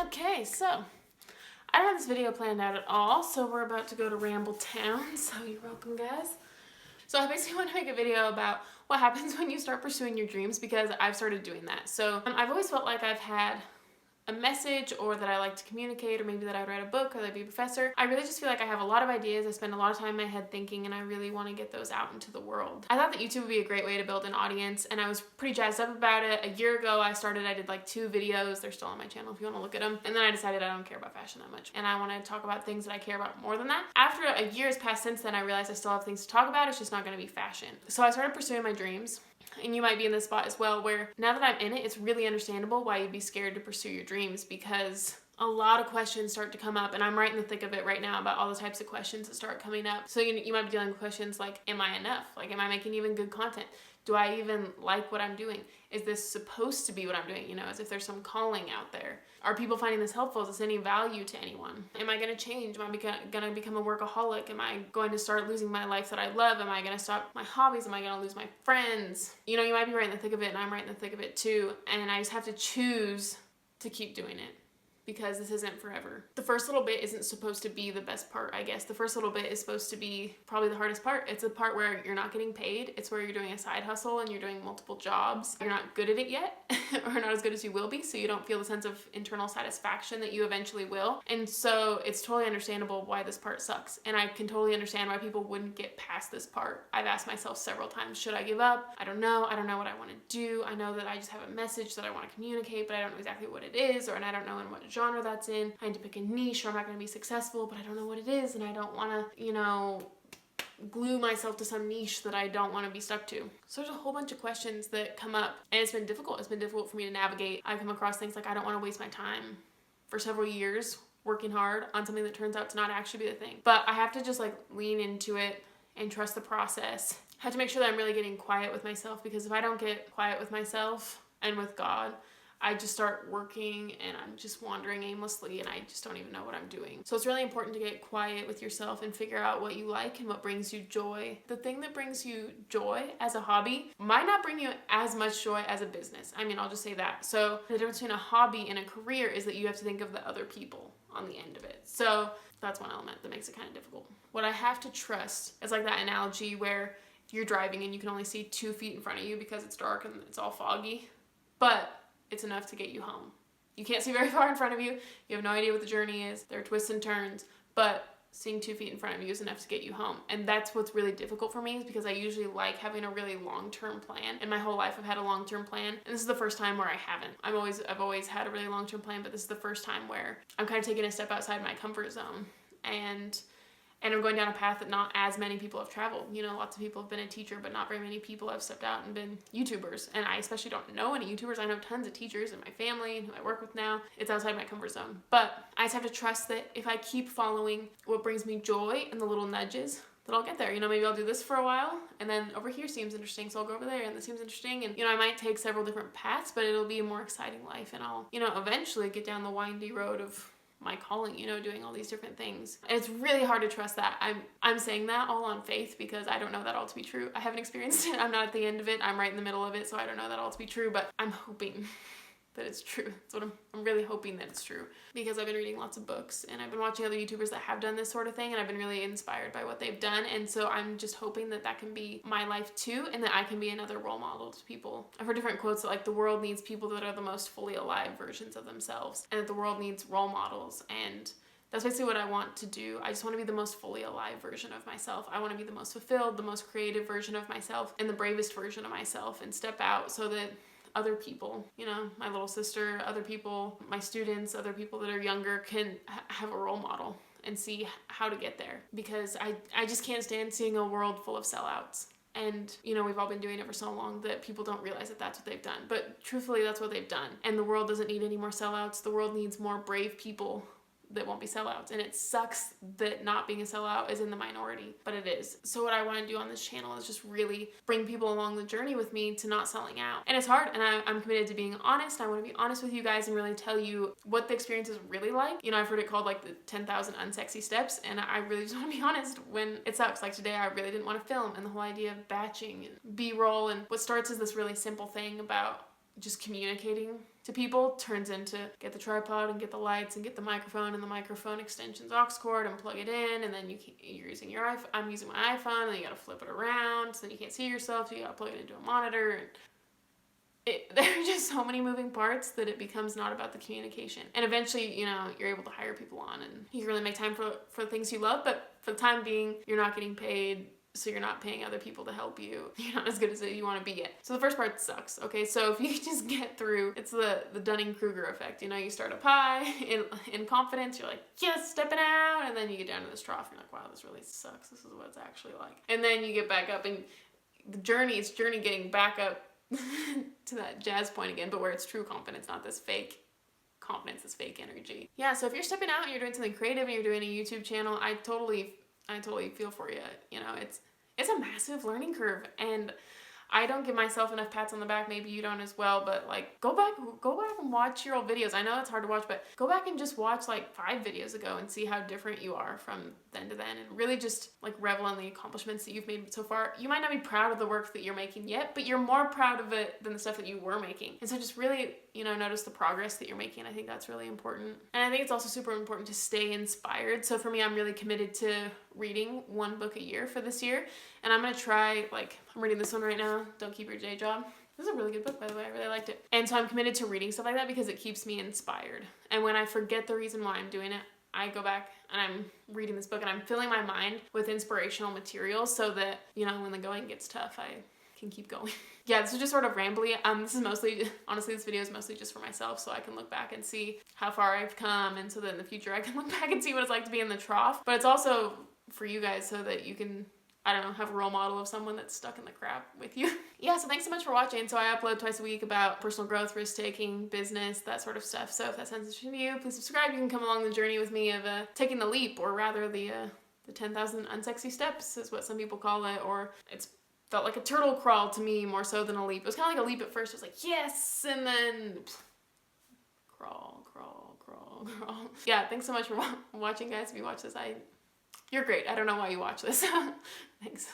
Okay, so I don't have this video planned out at all, so we're about to go to Ramble Town, so you're welcome, guys. So I basically want to make a video about what happens when you start pursuing your dreams, because I've started doing that. So I've always felt like I've had a message, or that I like to communicate, or maybe that I'd write a book, or that I'd be a professor. I really just feel like I have a lot of ideas. I spend a lot of time in my head thinking, and I really want to get those out into the world. I thought that YouTube would be a great way to build an audience, and I was pretty jazzed up about it. A year ago I did like 2 videos. They're still on my channel if you want to look at them. And then I decided I don't care about fashion that much, and I want to talk about things that I care about more than that. After a year has passed since then, I realized I still have things to talk about. It's just not going to be fashion. So I started pursuing my dreams. And you might be in this spot as well, where now that I'm in it, it's really understandable why you'd be scared to pursue your dreams, because a lot of questions start to come up, and I'm right in the thick of it right now about all the types of questions that start coming up. So you might be dealing with questions like, am I enough? Like, am I making even good content? Do I even like what I'm doing? Is this supposed to be what I'm doing? You know, as if there's some calling out there. Are people finding this helpful? Is this any value to anyone? Am I going to change? Am I going to become a workaholic? Am I going to start losing my life that I love? Am I going to stop my hobbies? Am I going to lose my friends? You know, you might be right in the thick of it, and I'm right in the thick of it too. And I just have to choose to keep doing it, because this isn't forever. The first little bit isn't supposed to be the best part, I guess. The first little bit is supposed to be probably the hardest part. It's the part where you're not getting paid. It's where you're doing a side hustle and you're doing multiple jobs. You're not good at it yet, or not as good as you will be, so you don't feel the sense of internal satisfaction that you eventually will. And so it's totally understandable why this part sucks. And I can totally understand why people wouldn't get past this part. I've asked myself several times, should I give up? I don't know. I don't know what I want to do. I know that I just have a message that I want to communicate, but I don't know exactly what it is, and I don't know in what genre that's in. I need to pick a niche, or I'm not going to be successful, but I don't know what it is, and I don't want to, you know, glue myself to some niche that I don't want to be stuck to. So there's a whole bunch of questions that come up, and it's been difficult. It's been difficult for me to navigate. I've come across things like, I don't want to waste my time for several years working hard on something that turns out to not actually be the thing. But I have to just like lean into it and trust the process. I have to make sure that I'm really getting quiet with myself, because if I don't get quiet with myself and with God, I just start working and I'm just wandering aimlessly, and I just don't even know what I'm doing. So it's really important to get quiet with yourself and figure out what you like and what brings you joy. The thing that brings you joy as a hobby might not bring you as much joy as a business. I mean, I'll just say that. So the difference between a hobby and a career is that you have to think of the other people on the end of it. So that's one element that makes it kind of difficult. What I have to trust is like that analogy where you're driving and you can only see 2 feet in front of you because it's dark and it's all foggy, but it's enough to get you home. You can't see very far in front of you. You have no idea what the journey is. There are twists and turns, but seeing 2 feet in front of you is enough to get you home. And that's what's really difficult for me, is because I usually like having a really long-term plan. And my whole life I've had a long-term plan. And this is the first time where I haven't. I've always had a really long-term plan, but this is the first time where I'm kind of taking a step outside my comfort zone. And I'm going down a path that not as many people have traveled. You know, lots of people have been a teacher, but not very many people have stepped out and been YouTubers. And I especially don't know any YouTubers. I know tons of teachers in my family and who I work with now. It's outside my comfort zone. But I just have to trust that if I keep following what brings me joy and the little nudges, that I'll get there. You know, maybe I'll do this for a while, and then over here seems interesting, so I'll go over there, and this seems interesting. And, you know, I might take several different paths, but it'll be a more exciting life, and I'll, you know, eventually get down the windy road of my calling, you know, doing all these different things. And it's really hard to trust that. I'm saying that all on faith, because I don't know that all to be true. I haven't experienced it. I'm not at the end of it. I'm right in the middle of it, so I don't know that all to be true, but I'm hoping that it's true. That's what I'm really hoping that it's true, because I've been reading lots of books and I've been watching other YouTubers that have done this sort of thing, and I've been really inspired by what they've done. And so I'm just hoping that that can be my life too, and that I can be another role model to people. I've heard different quotes that like the world needs people that are the most fully alive versions of themselves, and that the world needs role models. And that's basically what I want to do. I just want to be the most fully alive version of myself. I want to be the most fulfilled, the most creative version of myself, and the bravest version of myself, and step out so that other people, you know, my little sister, other people, my students, other people that are younger can have a role model and see how to get there. Because I just can't stand seeing a world full of sellouts. And, you know, we've all been doing it for so long that people don't realize that that's what they've done. But truthfully, that's what they've done. And the world doesn't need any more sellouts. The world needs more brave people that won't be sellouts. And it sucks that not being a sellout is in the minority, but it is. So what I want to do on this channel is just really bring people along the journey with me to not selling out. And it's hard, and I'm committed to being honest. I want to be honest with you guys and really tell you what the experience is really like. You know, I've heard it called like the 10,000 unsexy steps, and I really just want to be honest when it sucks. Like today, I really didn't want to film, and the whole idea of batching and B-roll, and what starts as this really simple thing about just communicating to people turns into get the tripod and get the lights and get the microphone and the microphone extensions aux cord and plug it in, and then you're using your iPhone. I'm using my iPhone, and then you gotta flip it around, so then you can't see yourself, so you gotta plug it into a monitor. And there are just so many moving parts that it becomes not about the communication. And eventually, you know, you're able to hire people on and you can really make time for the things you love, but for the time being, you're not getting paid, so you're not paying other people to help you. You're not as good as you want to be yet. So the first part sucks, okay? So if you just get through, it's the Dunning-Kruger effect. You know, you start up high in confidence, you're like, yes, stepping out, and then you get down to this trough, and you're like, wow, this really sucks. This is what it's actually like. And then you get back up, and the journey getting back up to that jazz point again, but where it's true confidence, not this fake confidence, this fake energy. Yeah, so if you're stepping out and you're doing something creative and you're doing a YouTube channel, I totally feel for you. You know, it's a massive learning curve, and I don't give myself enough pats on the back. Maybe you don't as well, but like go back and watch your old videos. I know it's hard to watch, but go back and just watch like 5 videos ago and see how different you are from then to then, and really just like revel in the accomplishments that you've made so far. You might not be proud of the work that you're making yet, but you're more proud of it than the stuff that you were making. And so just really, you know, notice the progress that you're making. I think that's really important. And I think it's also super important to stay inspired. So for me, I'm really committed to reading 1 book a year for this year. And I'm gonna try, like, I'm reading this one right now, Don't Keep Your Day Job. This is a really good book, by the way. I really liked it. And so I'm committed to reading stuff like that because it keeps me inspired. And when I forget the reason why I'm doing it, I go back and I'm reading this book and I'm filling my mind with inspirational material so that, you know, when the going gets tough, I can keep going. Yeah, this is just sort of rambly. This is mostly, honestly, this video is mostly just for myself so I can look back and see how far I've come, and so that in the future I can look back and see what it's like to be in the trough. But it's also for you guys so that you can, I don't know, have a role model of someone that's stuck in the crap with you. Yeah, so thanks so much for watching. So I upload twice a week about personal growth, risk-taking, business, that sort of stuff. So if that sounds interesting to you, please subscribe. You can come along the journey with me of taking the leap, or rather the 10,000 unsexy steps is what some people call it, or it's felt like a turtle crawl to me more so than a leap. It was kind of like a leap at first. It was like, yes, and then crawl, crawl, crawl, crawl. Yeah, thanks so much for watching, guys. If you watch this, you're great. I don't know why you watch this. Thanks.